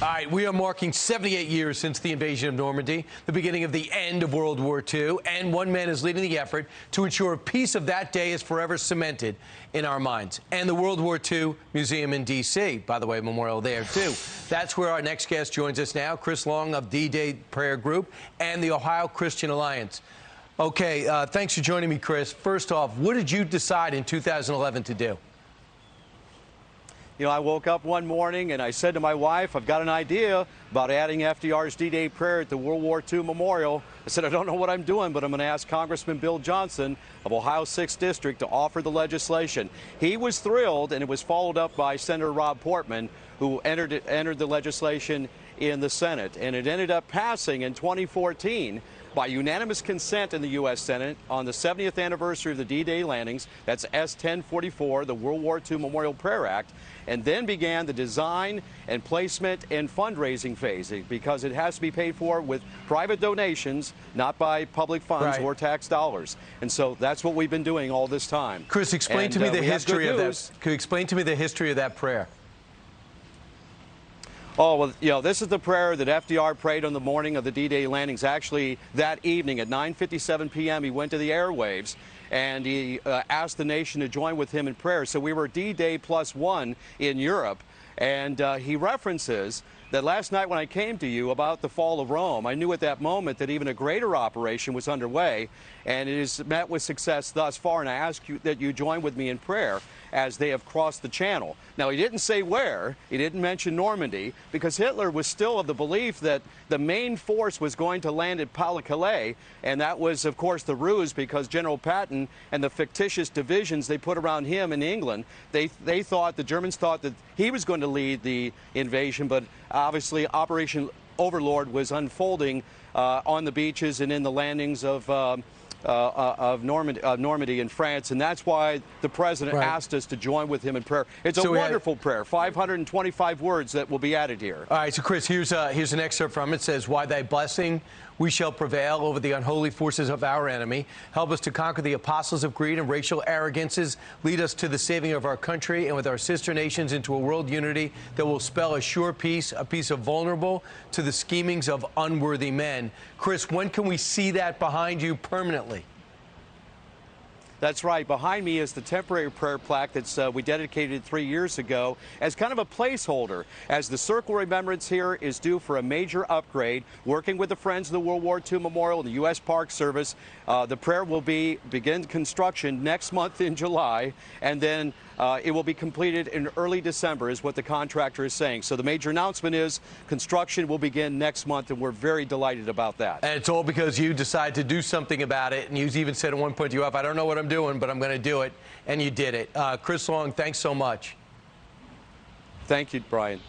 All right, we are marking 78 years since the invasion of Normandy, the beginning of the end of World War II, and one man is leading the effort to ensure peace of that day is forever cemented in our minds. And the World War II Museum in D.C., by the way, memorial there, too. That's where our next guest joins us now, Chris Long of D-Day Prayer Group and the Ohio Christian Alliance. Okay, thanks for joining me, Chris. First off, what did you decide in 2011 to do? You know, I woke up one morning and I said to my wife, I've got an idea about adding FDR's D-Day prayer at the World War II Memorial. I said, I don't know what I'm doing, but I'm going to ask Congressman Bill Johnson of Ohio's 6th District to offer the legislation. He was thrilled, and it was followed up by Senator Rob Portman, who entered the legislation in the Senate. And it ended up passing in 2014 by unanimous consent in the U.S. Senate on the 70th anniversary of the D-Day landings. That's S-1044, the World War II Memorial Prayer Act, and then began the design and placement and fundraising phase, because it has to be paid for with private donations, not by public funds or tax dollars. And so that's what we've been doing all this time. Chris, explain to me the history of that. Could you explain to me the history of that prayer? Oh, well, you know, this is the prayer that FDR prayed on the morning of the D-Day landings. Actually, that evening at 9:57 p.m., he went to the airwaves and he asked the nation to join with him in prayer. So we were D-Day +1 in Europe, and he references that last night when I came to you about the fall of Rome, I knew at that moment that even a greater operation was underway, and it has met with success thus far, and I ask you that you join with me in prayer as they have crossed the channel. Now, he didn't say where. He didn't mention Normandy, because Hitler was still of the belief that the main force was going to land at Pas-de-Calais, and that was, of course, the ruse, because General Patton and the fictitious divisions they put around him in England, the Germans thought that he was going to lead the invasion, but obviously Operation Overlord was unfolding on the beaches and in the landings of Normandy in France, and that's why the president asked us to join with him in prayer. It's a wonderful prayer, 525 words that will be added here. All right, so Chris, here's an excerpt from it. It says, "Why thy blessing we shall prevail over the unholy forces of our enemy. Help us to conquer the apostles of greed and racial arrogances. Lead us to the saving of our country and with our sister nations into a world unity that will spell a sure peace, a peace of vulnerable to the schemings of unworthy men." Chris, when can we see that behind you permanently? That's right. Behind me is the temporary prayer plaque that we dedicated 3 years ago as kind of a placeholder, as the Circle Remembrance here is due for a major upgrade. Working with the Friends of the World War II Memorial and the U.S. Park Service, the prayer will begin construction next month in July, and then it will be completed in early December, is what the contractor is saying. So the major announcement is construction will begin next month, and we're very delighted about that. And it's all because you decided to do something about it, and you even said at one point to your wife, I don't know what I'm doing, but I'm going to do it, and you did it. Chris Long, thanks so much. Thank you, Brian.